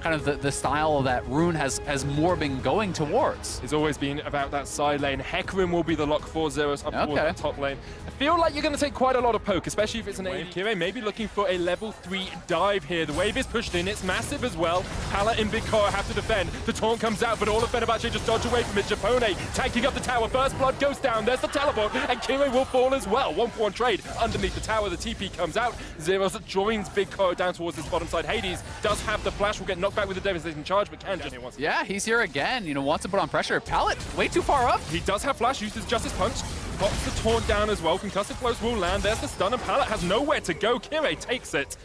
kind of the style that Rune has more been going towards. It's always been about that side lane. Hecarim will be the lock for Zeros up towards the top lane. I feel like you're going to take quite a lot of poke, especially if it's an AD. Kirei maybe looking for a level 3 dive here. The wave is pushed in. It's massive as well. Pala and Big Koro have to defend. The taunt comes out, but all of Fenerbahce just dodge away from it. Japone tanking up the tower. First blood goes down. There's the teleport, and Kirei will fall as well. 1-for-1 trade underneath the tower. The TP comes out. Zeros joins Big Koro down towards this bottom side. Hades does have the flash. Will get knocked back with the devastating charge, but can just... Yeah, he's here again. You know, wants to put on pressure. Pallet way too far up. He does have flash. Uses Justice Punch. Pops the taunt down as well. Concussive blows will land. There's the stun, and Pallet has nowhere to go. Kirei takes it.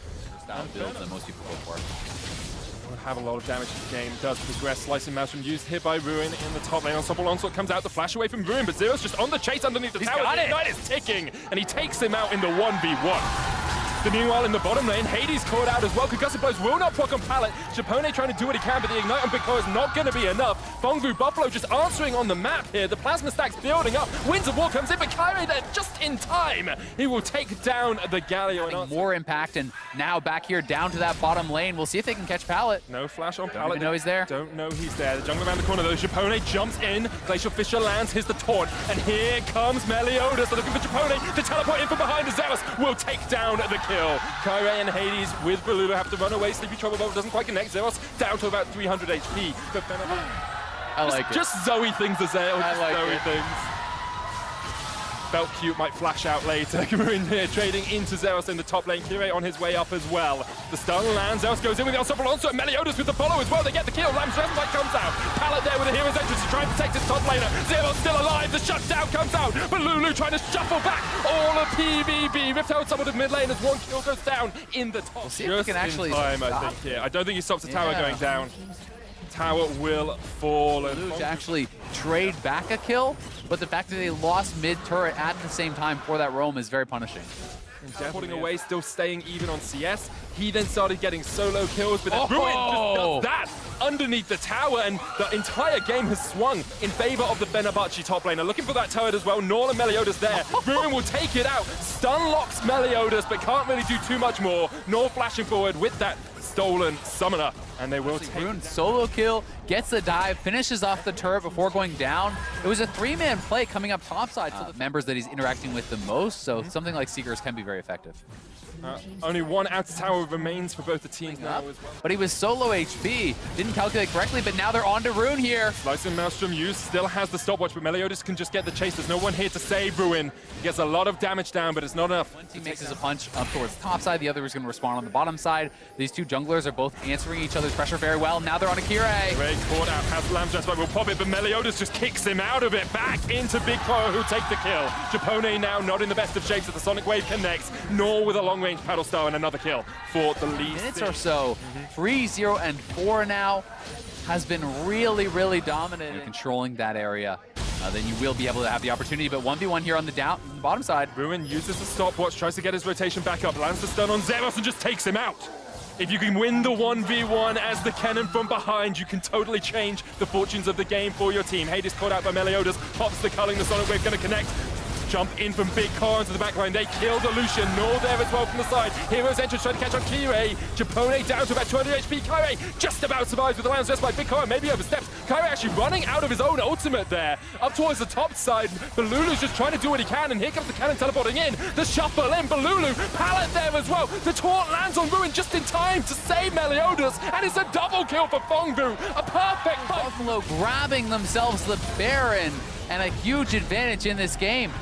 Down builds that most people go for. Will have a lot of damage to the game. Does progress. Slicing Maelstrom used here by Ruin in the top lane. Ensemble Onslaught comes out. The flash away from Ruin, but Zero's just on the chase underneath the tower. The Ignite is ticking, and he takes him out in the 1v1. Meanwhile, in the bottom lane, Hades caught out as well. Concussive blows will not proc on Pallet. Japone trying to do what he can, but the Ignite on Big Koro is not going to be enough. Phong Buffalo just answering on the map here. The Plasma Stack's building up. Winds of War comes in, but Kirei there just in time. He will take down the Galio. More impact, and now back here down to that bottom lane. We'll see if they can catch Pallet. No flash on Pallet. Don't even know he's there. Don't know he's there. The jungle around the corner though. Japone jumps in. Glacial Fissure lands. Here's the taunt. And here comes Meliodas. They're looking for Japone. The teleport in from behind. Zeros will take down the kill. Kirei and Hades with Balulu have to run away. Sleepy Trouble Bolt doesn't quite connect. Zeros down to about 300 HP. But I like it. Just Zoe things as Zale. I like Zoe it. things. Felt cute, might flash out later. Ruin here trading into Zeros in the top lane. Kirei on his way up as well. The stun lands. Zeros goes in with the Ensemble Onslaught. Meliodas with the follow as well. They get the kill. Lamb's Respite comes out. Pallet there with a hero's entrance to try and protect his top laner. Zeros still alive. The shutdown comes out. But Lulu trying to shuffle back all of PVB. Rift out someone of mid lane as one kill goes down in the top. We'll see if we can actually I think here. I don't think he stops the tower going down. Tower will fall. To actually trade back a kill, but the fact that they lost mid-turret at the same time for that roam is very punishing. Putting away, still staying even on CS. He then started getting solo kills, but then Ruin just does that underneath the tower, and the entire game has swung in favor of the Fenerbahce top laner. Looking for that turret as well. Norla Meliodas there. Ruin will take it out. Stun locks Meliodas, but can't really do too much more. Nor flashing forward with that stolen summoner. And they will take Rune solo kill, gets the dive, finishes off the turret before going down. It was a 3-man play coming up topside for the members that he's interacting with the most, so something like Seekers can be very effective. Only one outer tower remains for both the teams now as well. But he was solo HP, didn't calculate correctly, but now they're on to Rune here. Slicing Maelstrom used, still has the stopwatch, but Meliodas can just get the chase. There's no one here to save Ruin. He gets a lot of damage down, but it's not enough. One team makes a punch up towards the top side, the other is going to respond on the bottom side. These two junglers are both answering each other's pressure very well. Now they're on Kirei. Kirei caught out, has Lamb's Respite, will pop it, but Meliodas just kicks him out of it. Back into Big Koro, who take the kill. Japone now not in the best of shapes as the Sonic Wave connects, nor with a long-range paddle star and another kill for the lead. Minutes or so. 3-0 and 4 now. Has been really, really dominant in controlling that area. Then you will be able to have the opportunity, but 1v1 here on the bottom side. Ruin uses the stopwatch, tries to get his rotation back up, lands the stun on Zeros and just takes him out. If you can win the 1v1 as the cannon from behind, you can totally change the fortunes of the game for your team. Hades caught out by Meliodas, pops the culling, the Sonic Wave gonna connect. Jump in from Big Koro into the backline. They kill the Lucian. Nor there as well from the side. Hero's entrance trying to catch on Kirei. Japone down to about 200 HP. Kirei just about survives with the Lamb's Respite. Big Koro maybe oversteps. Kirei actually running out of his own ultimate there. Up towards the top side. Balulu's just trying to do what he can, and here comes the cannon teleporting in. The shuffle in. Balulu. Pallet there as well. The taunt lands on Ruin just in time to save Meliodas, and it's a double kill for Phong. A perfect Buffalo grabbing themselves the Baron, and a huge advantage in this game.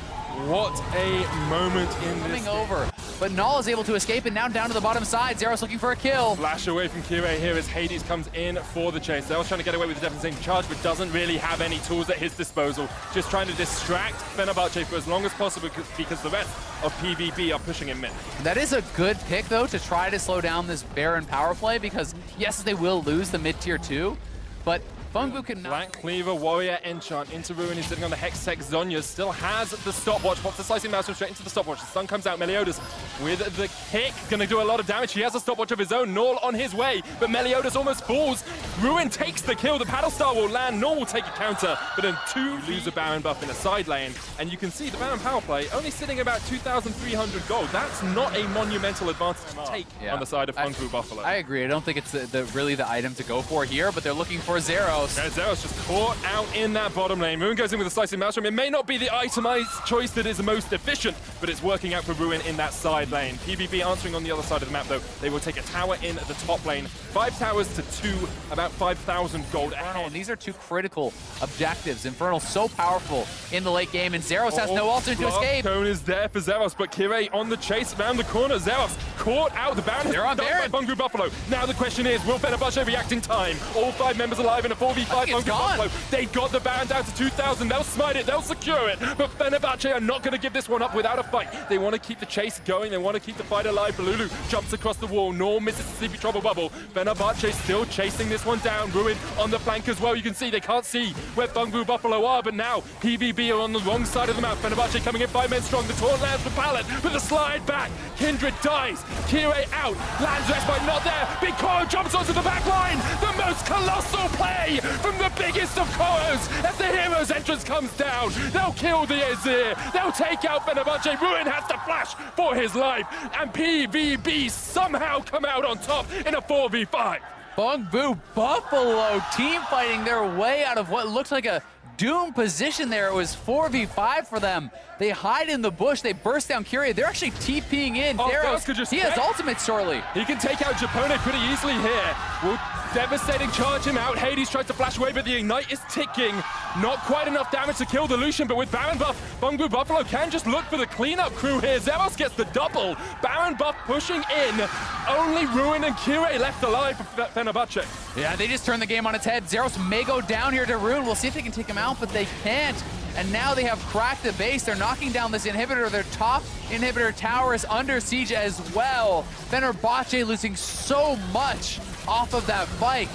What a moment in this Coming over, but Null is able to escape, and now down to the bottom side. Zeros looking for a kill. Flash away from Kirei here as Hades comes in for the chase. Zeros trying to get away with the devastating charge, but doesn't really have any tools at his disposal. Just trying to distract Fenerbahce for as long as possible because the rest of PVB are pushing him mid. That is a good pick, though, to try to slow down this Baron power play, because yes, they will lose the mid-tier 2, but Phong can Black Cleaver, Warrior, Enchant into Ruin. He's sitting on the Hextech. Zonya still has the stopwatch. Pops the Slicing Maelstrom straight into the stopwatch. The stun comes out. Meliodas with the kick. Gonna do a lot of damage. He has a stopwatch of his own. Null on his way, but Meliodas almost falls. Ruin takes the kill. The paddle star will land. Null will take a counter, but then two lose a Baron buff in a side lane. And you can see the Baron power play only sitting about 2,300 gold. That's not a monumental advantage to take on the side of Phong Vu Buffalo. I agree. I don't think it's really the item to go for here, but they're looking for Zeros. Yeah, Zeros just caught out in that bottom lane. Ruin goes in with a slicing maelstrom. It may not be the itemized choice that is the most efficient, but it's working out for Ruin in that side lane. PVB answering on the other side of the map, though. They will take a tower in the top lane. 5 towers to 2, about 5,000 gold ahead. And these are two critical objectives. Infernal so powerful in the late game, and Zeros has no ultimate to escape. Cone is there for Zeros, but Kire on the chase around the corner. Zeros caught out. The Baron They're on Baron. by Phong Vu Buffalo. Now the question is, will Fenerbahce react in time? All 5 members alive in a 4v5 Phong Vu Buffalo. They got the Baron down to 2,000. They'll smite it. They'll secure it. But Fenerbahce are not going to give this one up without a fight. They want to keep the chase going. They want to keep the fight alive. Lulu jumps across the wall. Nor misses the sleepy trouble bubble. Fenerbahce still chasing this one down. Ruin on the flank as well. You can see they can't see where Phong Vu Buffalo are, but now PVB are on the wrong side of the map. Fenerbahce coming in 5 men strong. The taunt lands for Pallet, but the slide back. Kindred dies. Kire out. Lands respite not there. Big Koro jumps onto the back line. The most colossal play from the biggest of Koros as the hero's entrance comes down. They'll kill the Azir. They'll take out Fenerbahce. Ruin has to flash for his life, and PVB somehow come out on top in a 4v5. Phong Vu Buffalo team fighting their way out of what looks like a doom position there. It was 4v5 for them. They hide in the bush. They burst down Kyrie. They're actually TPing in. He has ultimate shortly. He can take out Japone pretty easily here. Will devastating charge him out. Hades tries to flash away, but the ignite is ticking. Not quite enough damage to kill the Lucian, but with Baron buff, Phong Vu Buffalo can just look for the cleanup crew here. Zeros gets the double. Baron buff pushing in. Only Ruin and Kyrie left alive for Fenerbahce. Yeah, they just turned the game on its head. Zeros may go down here to Ruin. We'll see if they can take him out, but they can't. And now they have cracked the base. They're knocking down this inhibitor. Their top inhibitor tower is under siege as well. Fenerbahce losing so much off of that fight.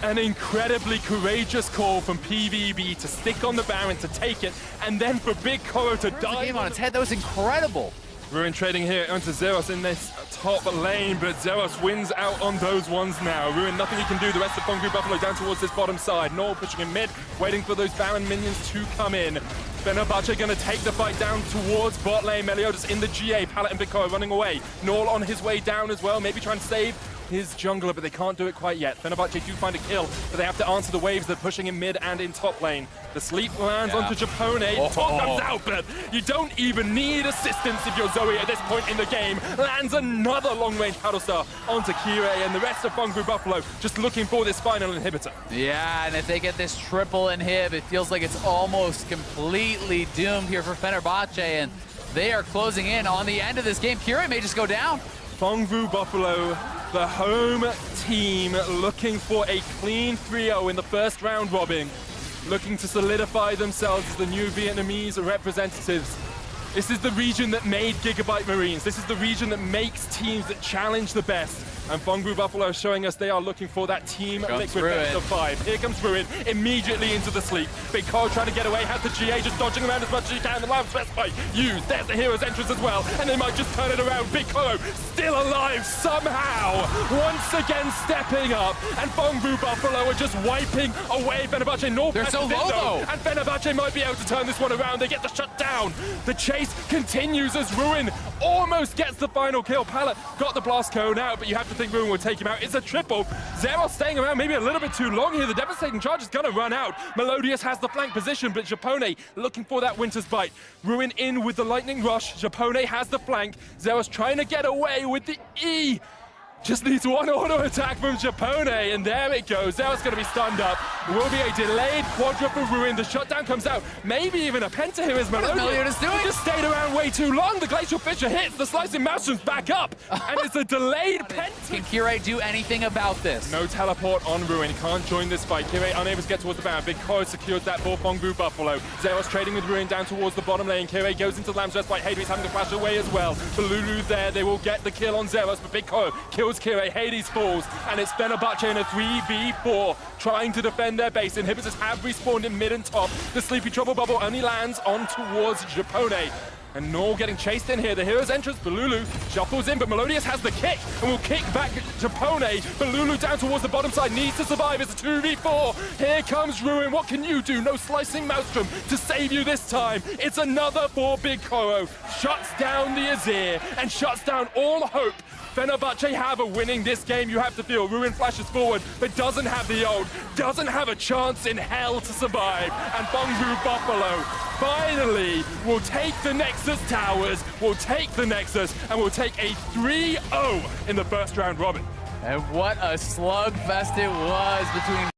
An incredibly courageous call from PVB to stick on the Baron, to take it, and then for Big Koro to die. The game on its head. That was incredible. Ruin trading here onto Zeros in this top lane, but Zeros wins out on those ones now. Ruin, nothing he can do. The rest of Phong Vu Buffalo down towards this bottom side. Nor pushing in mid, waiting for those Baron minions to come in. Fenerbahce going to take the fight down towards bot lane. Meliodas in the GA. Pallet and Big Koro running away. Nor on his way down as well. Maybe try and save his jungler, but they can't do it quite yet. Fenerbahce do find a kill, but they have to answer the waves. They're pushing in mid and in top lane. The sleep lands onto Japone. Top comes out, but you don't even need assistance if you're Zoe at this point in the game. Lands another long-range paddle star onto Kire, and the rest of Phong Vu Buffalo just looking for this final inhibitor. Yeah, and if they get this triple inhib, it feels like it's almost completely doomed here for Fenerbahce, and they are closing in on the end of this game. Kire may just go down. Phong Vu Buffalo, the home team, looking for a clean 3-0 in the first round robin, looking to solidify themselves as the new Vietnamese representatives. This is the region that made Gigabyte Marines. This is the region that makes teams that challenge the best. And Phong Vu Buffalo is showing us they are looking for that team liquid best of 5. Here comes Ruin, immediately into the sleep. Big Koro trying to get away, has the GA just dodging around as much as he can. The Lamb's best fight used. There's the hero's entrance as well. And they might just turn it around. Big Koro still alive somehow. Once again stepping up. And Phong Vu Buffalo are just wiping away Fenerbahce. They're so low though. And Fenerbahce might be able to turn this one around. They get the shut down. The chase continues as Ruin almost gets the final kill. Pallet got the blast cone out, but you have to think Ruin will take him out. It's a triple. Zeros staying around maybe a little bit too long here. The devastating charge is going to run out. Melodious has the flank position, but Japone looking for that Winter's Bite. Ruin in with the lightning rush. Japone has the flank. Zeros trying to get away with the E. Just needs one auto attack from Japone, and there it goes. Zeros going to be stunned up. There will be a delayed quadra for Ruin. The shutdown comes out. Maybe even a penta here is Melodious. What is Melodious doing? He just stayed around way too long. The Glacial Fissure hits. The Slicing Maelstrom's back up, and it's a delayed penta. Can Kire do anything about this? No teleport on Ruin. Can't join this fight. Kire unable to get towards the Baron. Big Koro secures that for Phong Vu Buffalo. Zeros trading with Ruin down towards the bottom lane. Kire goes into the Lamb's Respite. Hades having to flash away as well. The Lulu's there. They will get the kill on Zeros, but Big Koro kills Kire. Hades falls, and it's Fenerbahce in a 3v4 trying to defend their base. Inhibitors have respawned in mid and top. The Sleepy Trouble Bubble only lands on towards Japone. And Nor getting chased in here. The hero's entrance, Balulu shuffles in, but Melodious has the kick and will kick back to Pone. Balulu down towards the bottom side, needs to survive. It's a 2v4. Here comes Ruin. What can you do? No slicing Maelstrom to save you this time. It's another 4 big Koro. Shuts down the Azir and shuts down all hope Fenerbahce have of winning this game. You have to feel Ruin flashes forward, but doesn't have the ult, doesn't have a chance in hell to survive. And Bongbu Buffalo finally will take the Nexus towers, will take the Nexus, and will take a 3-0 in the first round robin. And what a slugfest it was between